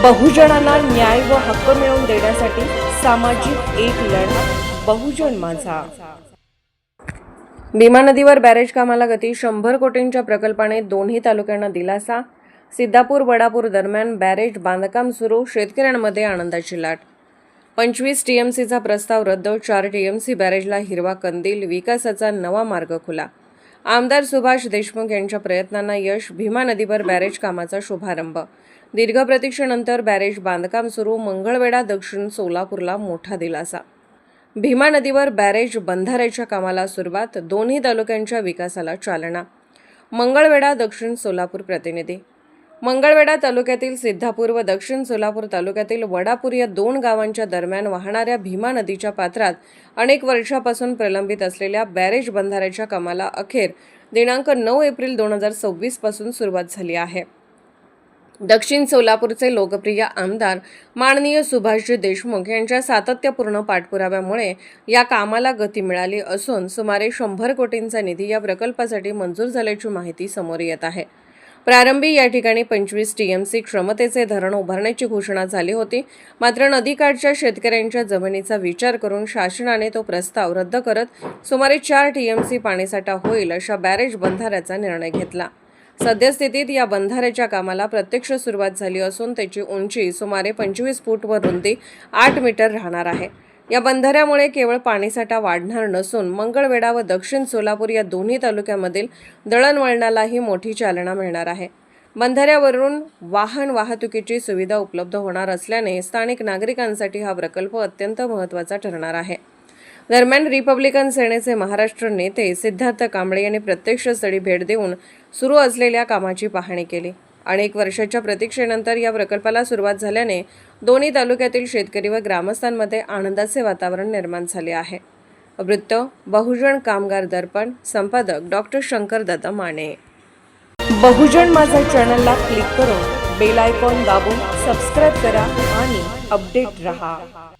बहुजनांना न्याय व हक्क मिळवून देण्यासाठी सामाजिक एक लढा बहुजन माझा। भीमा नदीवर बॅरेज कामाला गती, 100 कोटींच्या प्रकल्पाने दोन्ही तालुक्यांना दिलासा। सिद्धापूर वडापूर दरम्यान बॅरेज बांधकाम सुरू, शेतकऱ्यांमध्ये आनंदाची लाट। 25 टीएमसीचा प्रस्ताव रद्द, 4 टीएमसी बॅरेजला हिरवा कंदील, विकासाचा नवा मार्ग खुला। आमदार सुभाष देशमुख यांच्या प्रयत्नांना यश, भीमा नदीवर बॅरेज कामाचा शुभारंभ। दीर्घ प्रतीक्षेनंतर बॅरेज बांधकाम सुरू, मंगळवेढा दक्षिण सोलापूरला मोठा दिलासा। भीमा नदीवर बॅरेज बंधाऱ्याच्या कामाला सुरुवात, दोन्ही तालुक्यांच्या विकासाला चालना। मंगळवेढा दक्षिण सोलापूर प्रतिनिधी। मंगळवेढा तालुक्यातील सिद्धापूर व दक्षिण सोलापूर तालुक्यातील वडापूर या 2 गावांच्या दरम्यान वाहणाऱ्या भीमा नदीच्या पात्रात अनेक वर्षापासून प्रलंबित असलेल्या बॅरेज बंधाऱ्याच्या कामाला अखेर दिनांक 9 एप्रिल 2026 पासून सुरुवात झाली आहे। दक्षिण सोलापूरचे लोकप्रिय आमदार माननीय सुभाषजी देशमुख यांच्या सातत्यपूर्ण पाठपुराव्यामुळे या कामाला गती मिळाली असून सुमारे 100 कोटींचा निधी या प्रकल्पासाठी मंजूर झाल्याची माहिती समोर येत आहे। प्रारंभी या ठिकाणी 25 टीएमसी क्षमतेचे धरण उभारण्याची घोषणा झाली होती, मात्र नदीकाठच्या शेतकऱ्यांच्या जमिनीचा विचार करून शासनाने तो प्रस्ताव रद्द करत सुमारे 4 टीएमसी पाणीसाठा होईल अशा बॅरेज बंधाऱ्याचा निर्णय घेतला। सद्यस्थितीत या बंधाऱ्याच्या कामाला प्रत्यक्ष सुरुवात झाली असून त्याची उंची सुमारे 25 फूट व रुंदी 8 मीटर राहणार आहे। या बंधाऱ्यामुळे केवळ पाणीसाठा वाढणार नसून मंगळवेढा व दक्षिण सोलापूर या दोन्ही तालुक्यामधील दळणवळणालाही मोठी चालना मिळणार आहे। बंधाऱ्यावरून वाहन वाहतुकीची सुविधा उपलब्ध होणार असल्याने स्थानिक नागरिकांसाठी हा प्रकल्प अत्यंत महत्त्वाचा ठरणार आहे। दरम्यान रिपब्लिकन सेनेचे महाराष्ट्र नेते सिद्धार्थ कांबळे यांनी प्रत्यक्ष स्थळी भेट देऊन सुरू असलेल्या कामाची पाहणी केली। अनेक वर्षाच्या प्रतीक्षेनंतर या प्रकल्पाला सुरुवात झाल्याने दोन्ही तालुक्यातील शेतकरी व ग्रामस्थांमध्ये आनंदाचे वातावरण निर्माण झाले आहे। वृत्त बहुजन कामगार दर्पण, संपादक डॉक्टर शंकरदादा माने। बहुजन माझा चॅनलला क्लिक करून बेल आयकॉन दाबून सबस्क्राइब करा आणि अपडेट रहा।